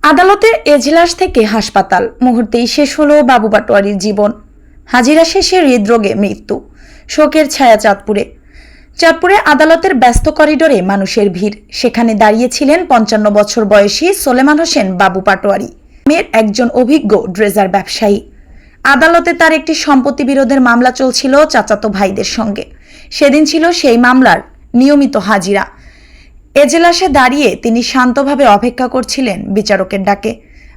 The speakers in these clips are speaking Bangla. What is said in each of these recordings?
আদালতের এজলাস থেকে হাসপাতাল মুহূর্তেই শেষ হলো বাবু পাটোয়ারির জীবন। হাজিরা শেষে হৃদরোগে মৃত্যু। শোকের ছায়া চাঁদপুরে আদালতের ব্যস্ত করিডোরে মানুষের ভিড়। সেখানে দাঁড়িয়েছিলেন 55 বছর বয়সী সোলেমান হোসেন বাবু পাটোয়ারি নামের একজন অভিজ্ঞ ড্রেজার ব্যবসায়ী। আদালতে তার একটি সম্পত্তি বিরোধের মামলা চলছিল চাচাতো ভাইদের সঙ্গে। সেদিন ছিল সেই মামলার নিয়মিত হাজিরা। এজলাসে দাঁড়িয়ে তিনি শান্তভাবে অপেক্ষা করছিলেন বিচারকের ডাকে।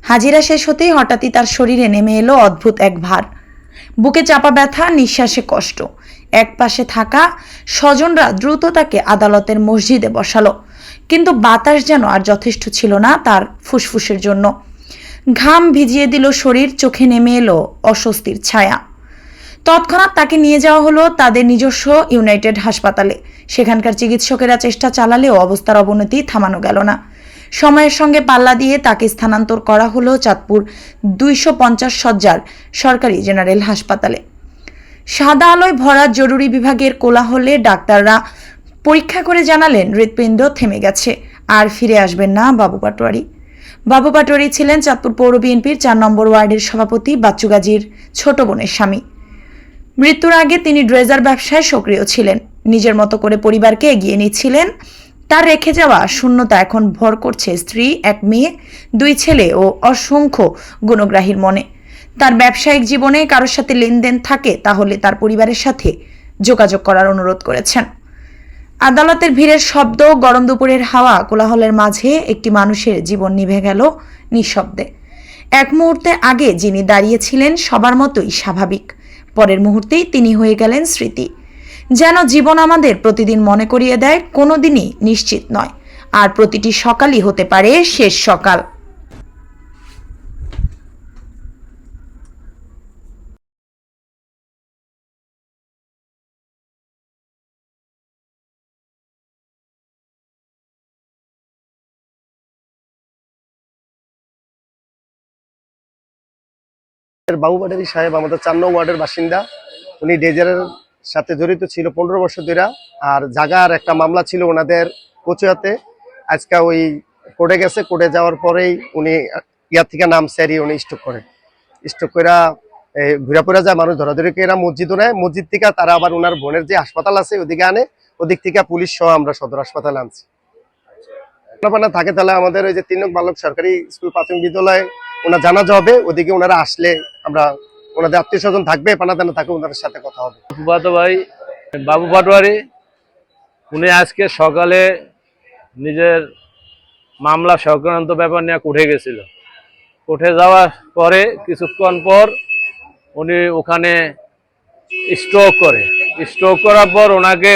হাজিরা শেষ হতেই হঠাৎই তার শরীরে নেমে এলো অদ্ভুত এক ভার। বুকে চাপা ব্যথা, নিঃশ্বাসে কষ্ট। এক পাশে থাকা স্বজনরা দ্রুত তাকে আদালতের মসজিদে বসালো, কিন্তু বাতাস যেন আর যথেষ্ট ছিল না তার ফুসফুসের জন্য। ঘাম ভিজিয়ে দিল শরীর, চোখে নেমে এলো অস্বস্তির ছায়া। তৎক্ষণাৎ তাকে নিয়ে যাওয়া হলো তাদের নিজস্ব ইউনাইটেড হাসপাতালে। সেখানকার চিকিৎসকেরা চেষ্টা চালালেও অবস্থার অবনতি থামানো গেল না। সময়ের সঙ্গে পাল্লা দিয়ে তাকে স্থানান্তর করা হলো চাঁদপুর 250 শয্যার সরকারি জেনারেল হাসপাতালে। সাদা আলোয় ভরা জরুরি বিভাগের কোলাহলে ডাক্তাররা পরীক্ষা করে জানালেন হৃৎপিণ্ড থেমে গেছে, আর ফিরে আসবেন না বাবু পাটোয়ারি। বাবু পাটোয়ারি ছিলেন চাঁদপুর পৌর বিএনপির 4 নম্বর ওয়ার্ডের সভাপতি বাচ্চু গাজীর ছোট বোনের স্বামী। মৃত্যুর আগে তিনি ড্রেজার ব্যবসায় সক্রিয় ছিলেন, নিজের মতো করে পরিবারকে এগিয়ে নিচ্ছিলেন। তার রেখে যাওয়া শূন্যতা এখন ভর করছে স্ত্রী, 1 মেয়ে, 2 ছেলে ও অসংখ্য গুণগ্রাহীর মনে। তার ব্যবসায়িক জীবনে কারোর সাথে লেনদেন থাকে তাহলে তার পরিবারের সাথে যোগাযোগ করার অনুরোধ করেছেন। আদালতের ভিড়ের শব্দ, গরম দুপুরের হাওয়া, কোলাহলের মাঝে একটি মানুষের জীবন নিভে গেল নিঃশব্দে। এক মুহূর্তে আগে যিনি দাঁড়িয়েছিলেন সবার মতোই স্বাভাবিক, পরের মুহূর্তেই তিনি হয়ে গেলেন স্মৃতি। যেন জীবন আমাদের প্রতিদিন মনে করিয়ে দেয় কোনো দিনই নিশ্চিত নয়, আর প্রতিটি সকালই হতে পারে শেষ সকাল। বাবু পাটোয়ারি সাহেব আমাদের 4 নং ওয়ার্ডের বাসিন্দা। উনি ড্রেজারের সাথে জড়িত ছিল 15 বছর ধরে। আর জায়গার একটা মামলা ছিল ওনাদের কচুয়াতে। আজকে ওই কোর্টে গেছে, কোর্টে যাওয়ার পরেই উনি ইয়ার থেকে নাম সারি উনি স্ট্রোক করে ঘুরা পড়া যায়। মানুষ ধরাধরি এরা মসজিদও নেয়, মসজিদ থেকে তারা আবার ওনার বোনের যে হাসপাতাল আছে ওদিকে আনে, ওদিক থেকে পুলিশ সহ আমরা সদর হাসপাতালে আনছি। থাকে তাহলে আমাদের ওই যে 3 নং বালক সরকারি স্কুল প্রাথমিক বিদ্যালয় ওনার জানাজা হবে, ওদিকে ওনারা আসলে আমরা ওনাদের আত্মীয় স্বজন থাকবে, পানাদানা থাকবে, ওনাদের সাথে কথা হবে। ফুফাতো ভাই বাবু পাটোয়ারি উনি আজকে সকালে নিজের মামলা সংক্রান্ত ব্যাপার নিয়ে কোর্টে গেছিল। কোর্টে যাওয়ার পরে কিছুক্ষণ পর উনি ওখানে স্ট্রোক করার পর ওনাকে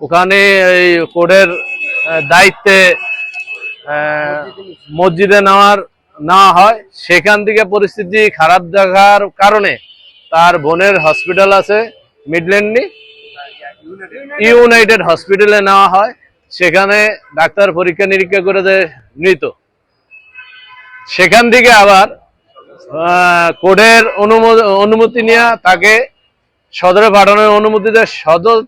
ওখানে এই কোর্টের দায়িত্বে মসজিদে নেওয়া হয়। সেখান থেকে পরিস্থিতি খারাপ দেখার কারণে তার বোনের হসপিটাল আছে মিডল্যান্ডে, ইউনাইটেড হসপিটালে নেওয়া হয়। সেখানে ডাক্তার পরীক্ষা নিরীক্ষা করে যে মৃত। সেখান থেকে আবার কোর্টের অনুমতি নিয়ে তাকে সদরে পাঠানোর অনুমতি দেয়। সদর